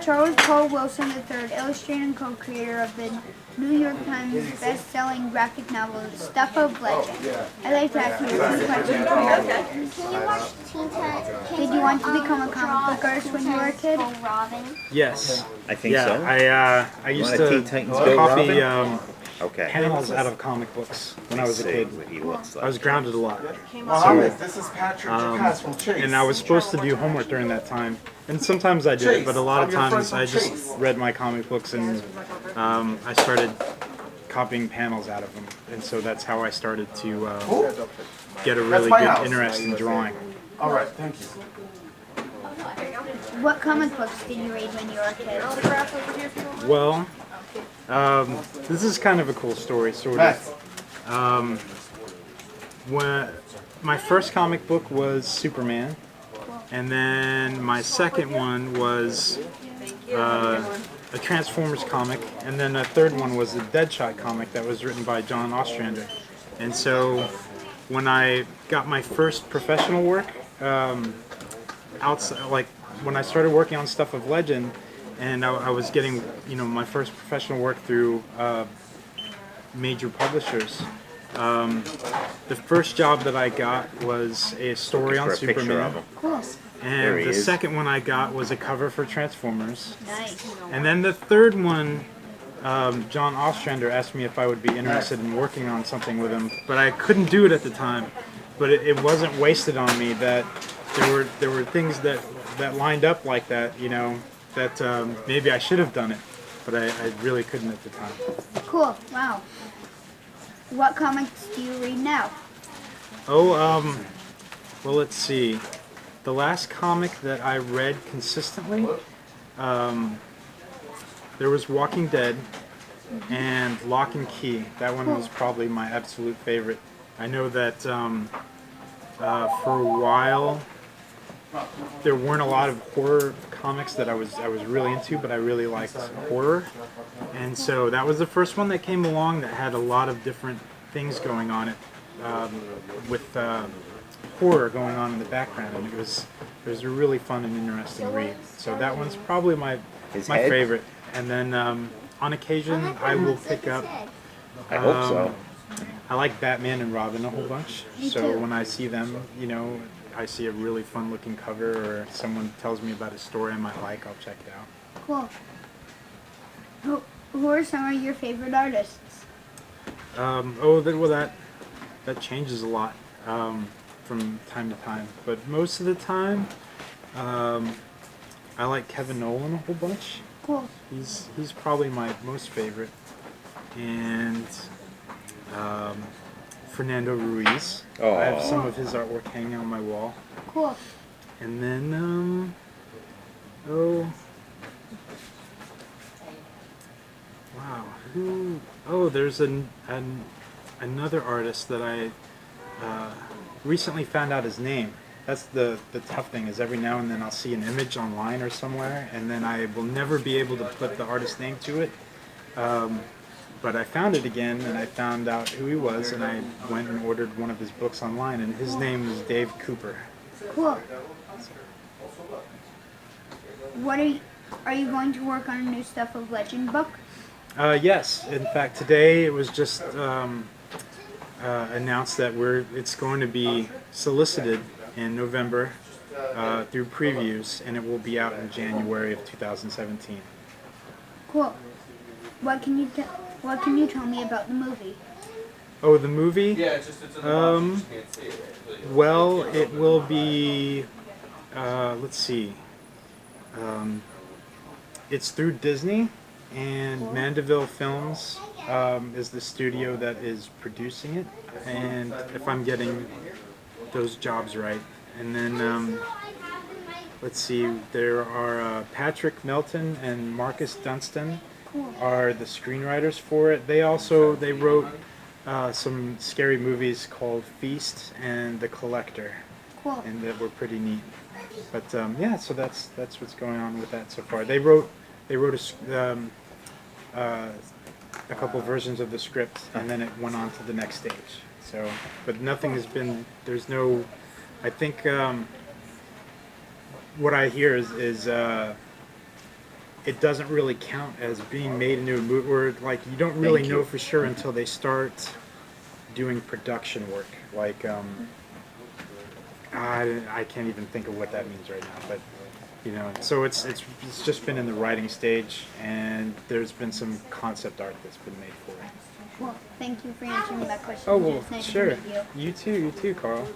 Charles Paul Wilson III, illustrator and co-creator of the New York Times best-selling graphic novel Stuff of Legend. I'd like to ask you a few questions for your readers. Can you watch Teen Titans? Did you want to become a comic book artist when you were a kid? Yes. I think so. I used to Teen Titans Go copy Okay. panels out of comic books when I was a See kid. what he looks I like. was grounded a lot. Mohammed, this is Patrick Ducasse from Chase. And I was supposed to do homework during that time. And sometimes I did, but a lot of times I just read my comic books and I started copying panels out of them. And so that's how I started to get a really good interest in drawing. All right, thank you. What comic books did you read when you were a kid? Well, this is kind of a cool story, sort of. When my first comic book was Superman, and then my second one was a Transformers comic, and then a third one was a Deadshot comic that was written by John Ostrander. And so when I got my first professional work, outside, like when I started working on Stuff of Legend, and I was getting, my first professional work through major publishers. The first job that I got was a story on Superman. Cool. And the second one I got was a cover for Transformers. Nice. And then the third one, John Ostrander asked me if I would be interested in working on something with him, but I couldn't do it at the time. But it wasn't wasted on me that there were things that lined up like that, that maybe I should have done it, but I really couldn't at the time. Cool. Wow. What comics do you read now? Oh, well, let's see. The last comic that I read consistently, there was Walking Dead and Lock and Key. That one was probably my absolute favorite. I know that for a while there weren't a lot of horror comics that I was really into, but I really liked horror, and so that was the first one that came along that had a lot of different things going on it, with horror going on in the background, and it was a really fun and interesting read. So that one's probably my favorite. And then on occasion I will pick up. I hope so. I like Batman and Robin a whole bunch. So when I see them, I see a really fun looking cover, or someone tells me about a story I might like, I'll check it out. Cool. Who are some of your favorite artists? That changes a lot from time to time. But most of the time, I like Kevin Nolan a whole bunch. Cool. He's probably my most favorite. And Fernando Ruiz. Oh. I have some of his artwork hanging on my wall. Cool. And then, wow, there's another artist that I recently found out his name. That's the tough thing, is every now and then I'll see an image online or somewhere, and then I will never be able to put the artist's name to it. But I found it again, and I found out who he was, and I went and ordered one of his books online, and his name was Dave Cooper. Cool. Are you going to work on a new Stuff of Legend book? Yes. In fact, today it was just announced that it's going to be solicited in November through previews, and it will be out in January of 2017. Cool. What can you tell me about the movie? Oh, the movie? Yeah, it's in the box. You just can't see it. Well, it will be, let's see, it's through Disney, and Mandeville Films is the studio that is producing it, and if I'm getting those jobs right. And then, let's see, there are Patrick Melton and Marcus Dunstan are the screenwriters for it. They wrote some scary movies called Feast and The Collector, and that were pretty neat. But yeah, so that's what's going on with that so far. They wrote a couple versions of the script, and then it went on to the next stage. So, but nothing has been. There's no. I think what I hear is it doesn't really count as being made into a movie. Or like you don't really Thank know you. for sure until they start doing production work. Like I can't even think of what that means right now, but you know, so it's just been in the writing stage, and there's been some concept art that's been made for it. Well, thank you for answering my question. Oh well, It's nice sure. to meet you. You too, Carl.